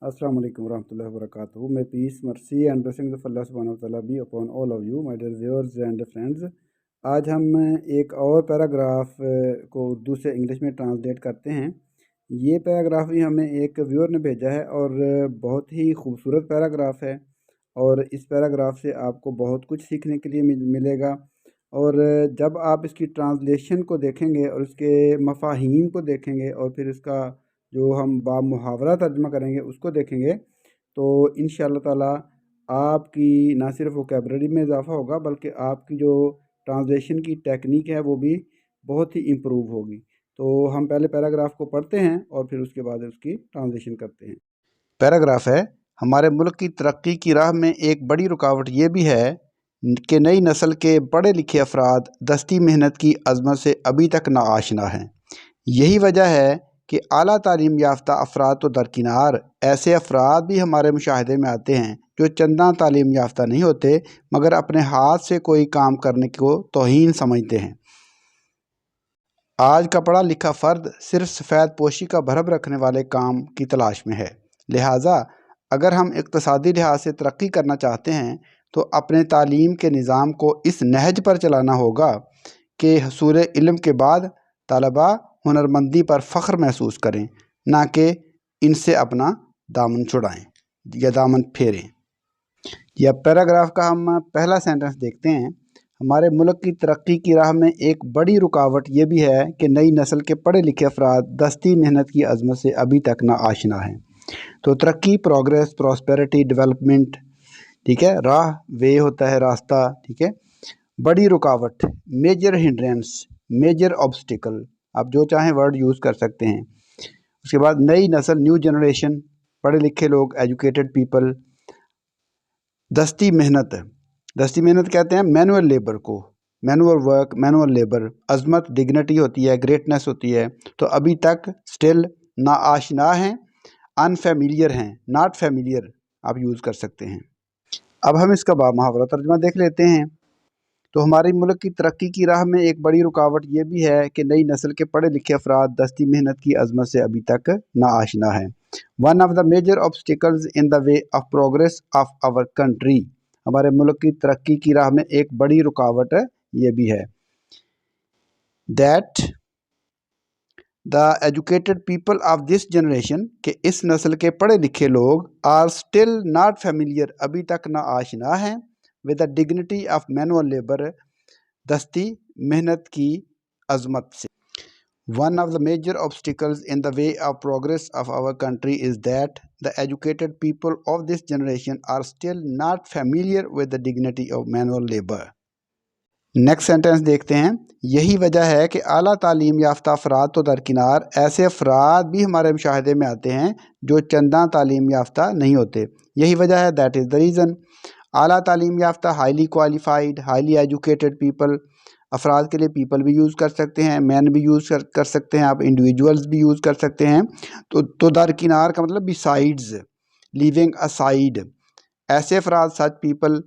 Assalamu alaikum warahmatullahi wabarakatuh. May peace, mercy and blessings of Allah subhanahu wa ta'ala be upon all of you, my dear viewers and friends. आज हम एक और paragraph को उर्दू से English में translate करते हैं। ये पैराग्राफ भी हमें एक व्यूअर ने भेजा है और बहुत ही खूबसूरत पैराग्राफ है और इस पैराग्राफ से आपको बहुत कुछ सीखने के लिए मिलेगा। और जब आप इसकी ट्रांसलेशन को देखेंगे और उसके मफाहीम को देखेंगे और फिर इसका जो हम बामुहावरा तर्जमा करेंगे उसको देखेंगे तो इंशाअल्लाह ताला आपकी ना सिर्फ वोकैबुलरी में इजाफ़ा होगा बल्कि आपकी जो ट्रांसलेशन की टेक्निक है वो भी बहुत ही इम्प्रूव होगी। तो हम पहले पैराग्राफ को पढ़ते हैं और फिर उसके बाद उसकी ट्रांसलेशन करते हैं। पैराग्राफ है, हमारे मुल्क की तरक्की की राह में एक बड़ी रुकावट ये भी है कि नई नस्ल के पढ़े लिखे अफराद दस्ती मेहनत की अज़मत से अभी तक नाआशना हैं। यही वजह है कि आला तालीम याफ्ता अफराद तो दरकिनार, ऐसे अफराद भी हमारे मुशाहिदे में आते हैं जो चंदा तालीम याफ्ता नहीं होते मगर अपने हाथ से कोई काम करने को तौहीन समझते हैं। आज का पढ़ा लिखा फ़र्द सिर्फ सफ़ेद पोशी का भरम रखने वाले काम की तलाश में है। लिहाजा अगर हम इक़्तिसादी लिहाज से तरक्की करना चाहते हैं तो अपने तालीम के निज़ाम को इस नहज पर चलाना होगा कि हसूल इल्म के बाद तलबा हुनरमंदी पर फ़ख्र महसूस करें, ना कि इनसे अपना दामन छुड़ाएं या दामन फेरें। या पैराग्राफ का हम पहला सेंटेंस देखते हैं। हमारे मुल्क की तरक्की की राह में एक बड़ी रुकावट ये भी है कि नई नस्ल के पढ़े लिखे अफराद दस्ती मेहनत की अज़मत से अभी तक ना आशना हैं। तो तरक्की, प्रोग्रेस, प्रॉस्पेरिटी, डेवलपमेंट, ठीक है, राह, वे होता है रास्ता, ठीक है। बड़ी रुकावट, मेजर हिंड्रेंस, मेजर ऑब्स्टिकल, आप जो चाहें वर्ड यूज़ कर सकते हैं। उसके बाद नई नस्ल, न्यू जनरेशन, पढ़े लिखे लोग, एजुकेटेड पीपल। दस्ती मेहनत, दस्ती मेहनत कहते हैं मैनुअल लेबर को, मैनुअल वर्क, मैनुअल लेबर। अजमत, डिग्निटी होती है, ग्रेटनेस होती है। तो अभी तक स्टिल नाआशना हैं, अनफेमिलियर हैं, नॉट फेमिलियर आप यूज़ कर सकते हैं। अब हम इसका बामुहावरा तर्जुमा देख लेते हैं। तो हमारे मुल्क की तरक्की की राह में एक बड़ी रुकावट ये भी है कि नई नस्ल के पढ़े लिखे अफराद दस्ती मेहनत की अज़मत से अभी तक नाआशना है। One of the major obstacles in the way of progress of our country, हमारे मुल्क की तरक्की की राह में एक बड़ी रुकावट ये भी है। That the educated people of this generation, के इस नस्ल के पढ़े लिखे लोग, आर स्टिल नॉट फेमिलियर, अभी तक नाआशना हैं, with the dignity of manual labour, दस्ती मेहनत की अज़मत से। One of the major obstacles in the way of progress of our country is that the educated people of this generation are still not familiar with the dignity of manual labour. Next sentence देखते हैं। यही वजह है कि आला तालीम याफ्ता अफराद तो दरकिनार, ऐसे अफराद भी हमारे मुशाहिदे में आते हैं जो चंदा तालीम याफ्ता नहीं होते। यही वजह है, दैट इज़ द रीज़न। आला तालीम याफ्ता, highly qualified, highly educated people, अफराद के लिए पीपल भी यूज़ कर सकते हैं, मैन भी यूज़ कर सकते हैं, आप इंडिविजुअल्स भी यूज़ कर सकते हैं। तो दरकिनार का मतलब बिसाइड्स, लिविंग असाइड, ऐसे अफराद, सच पीपल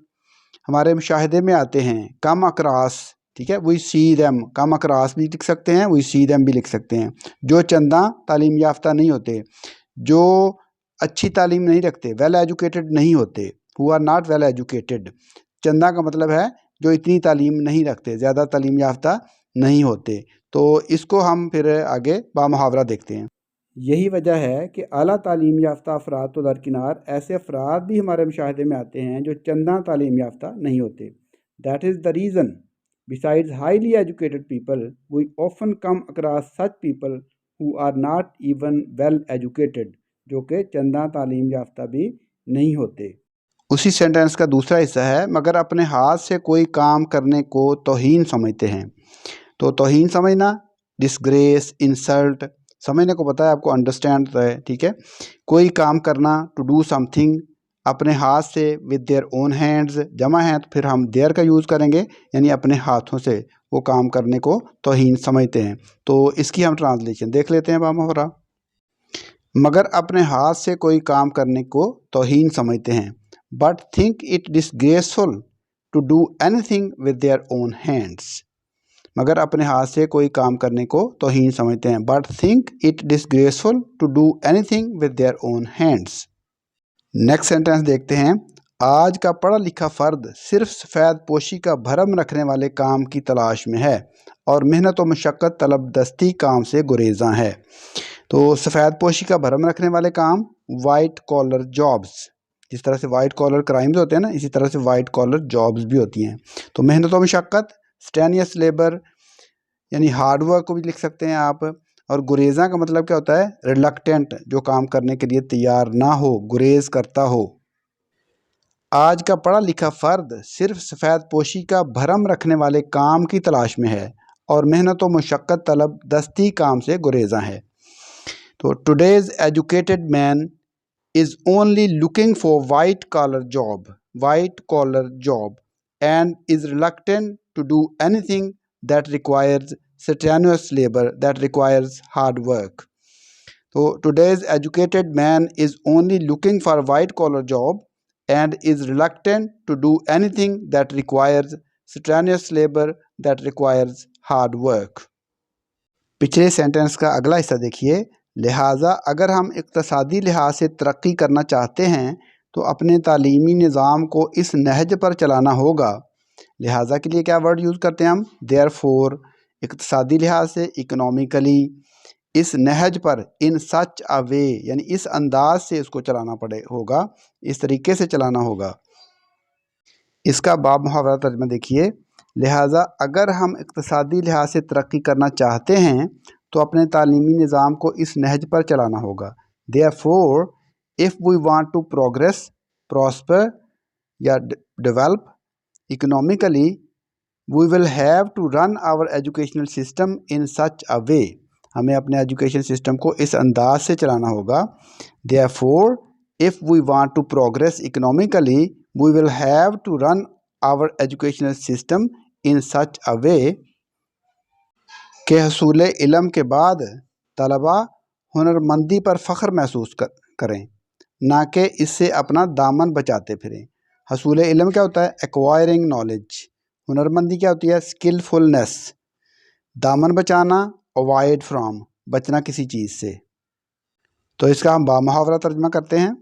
हमारे मुशाहिदे में आते हैं। कम अक्रास, ठीक है, we see them, come across भी लिख सकते हैं, वी सी देम भी लिख सकते हैं, जो चंदा तालीम याफ्ता नहीं होते, जो अच्छी तालीम नहीं रखते, वेल एजुकेटेड नहीं होते, who are not well educated. चंदा का मतलब है जो इतनी तालीम नहीं रखते, ज़्यादा तालीम याफ्ता नहीं होते। तो इसको हम फिर आगे बामुहावरा देखते हैं। यही वजह है कि आला तालीम याफ्ता अफराद तो दरकिनार, ऐसे अफराद भी हमारे मुशाहिदे में आते हैं जो चंदा तालीम याफ्ता नहीं होते। That is the reason, besides highly educated people we often come across such people who are not even well educated, जो कि चंदा तालीम याफ्ता भी नहीं होते। उसी सेंटेंस का दूसरा हिस्सा है, मगर अपने हाथ से कोई काम करने को तौहीन समझते हैं। तो तौहीन समझना, डिसग्रेस, इंसल्ट, समझने को पता है आपको, अंडरस्टैंड है, ठीक है। कोई काम करना, टू डू समथिंग, अपने हाथ से, विद देयर ओन हैंड्स, जमा है तो फिर हम देयर का यूज़ करेंगे, यानी अपने हाथों से वो काम करने को तौहीन समझते हैं। तो इसकी हम ट्रांसलेशन देख लेते हैं बामुहावरा। मगर अपने हाथ से कोई काम करने को तौहीन समझते हैं, but think it disgraceful to do anything with their own hands, मगर अपने हाथ से कोई काम करने को तौहीन समझते हैं, but think it disgraceful to do anything with their own hands. Next sentence देखते हैं। आज का पढ़ा लिखा फ़र्द सिर्फ सफ़ेद पोशी का भरम रखने वाले काम की तलाश में है और मेहनत व मशक्क़त तलब दस्ती काम से गुरेज़ां है। तो सफ़ेद पोशी का भरम रखने वाले काम वाइट कॉलर जॉब्स, जिस तरह से वाइट कॉलर क्राइम्स होते हैं ना, इसी तरह से वाइट कॉलर जॉब्स भी होती हैं। तो मेहनत व मशक्क़त, स्टेनियस लेबर यानी हार्ड वर्क को भी लिख सकते हैं आप। और गुरेज़ा का मतलब क्या होता है? रिलक्टेंट, जो काम करने के लिए तैयार ना हो, गुरेज करता हो। आज का पढ़ा लिखा फ़र्द सिर्फ सफ़ेद पोशी का भरम रखने वाले काम की तलाश में है और मेहनत व मशक्क़त तलब दस्ती काम से गुरेज़ा है। तो today's educated man is only looking for white collar job and is reluctant to do anything that requires strenuous labor, that requires hard work. So today's educated man is only looking for white collar job and is reluctant to do anything that requires strenuous labor, that requires hard work. पिछले sentence का अगला हिस्सा देखिए। लिहाजा अगर हम इक़्तिसादी लिहाज से तरक्की करना चाहते हैं तो अपने तालीमी निज़ाम को इस नहज पर चलाना होगा। लिहाजा के लिए क्या वर्ड यूज़ करते हैं हम? देयरफॉर, इक़्तिसादी लिहाज से, इकोनॉमिकली, इस नहज पर, इन सच अ वे यानी इस अंदाज से इसको चलाना होगा, इस तरीके से चलाना होगा। इसका बाब मुहावरा तर्जुमा देखिए। लिहाजा अगर हम इक़्तिसादी लिहाज से तरक्की करना चाहते हैं तो अपने तालीमी निज़ाम को इस नहज पर चलाना होगा। Therefore if we want to progress, prosper या develop economically, we will have to run our educational system in such a way. हमें अपने एजुकेशन सिस्टम को इस अंदाज से चलाना होगा। Therefore if we want to progress economically, we will have to run our educational system in such a way के हसूल इल्म के बाद तलबा हुनरमंदी पर फ़ख्र महसूस करें, ना कि इससे अपना दामन बचाते फिरें। हसूल इल्म क्या होता है? Acquiring knowledge. हुनरमंदी क्या होती है? स्किलफुलनेस। दामन बचाना, अवॉइड फ्रॉम, बचना किसी चीज़ से। तो इसका हम बामुहावरा तर्जुमा करते हैं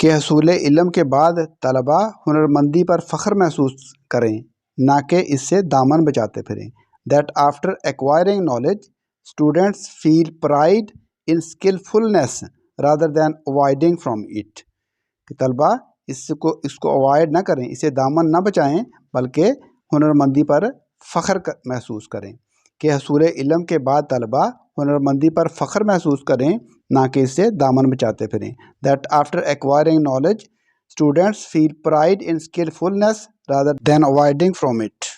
कि हसूल इल्म के बाद तलबा हुनरमंदी पर फ़ख्र महसूस करें, ना कि इससे दामन बचाते फिरें। That after acquiring knowledge, students feel pride in skillfulness rather than avoiding from it. कि तलबा इसको अवॉइड ना करें, इसे दामन ना बचाएं, बल्कि हुनरमंदी पर फ़ख्र महसूस करें। कि हसूल इल्म के बाद तलबा हुनरमंदी पर फ़ख्र महसूस करें, ना कि इससे दामन बचाते फिरें। That after acquiring knowledge, students feel pride in skillfulness rather than avoiding from it.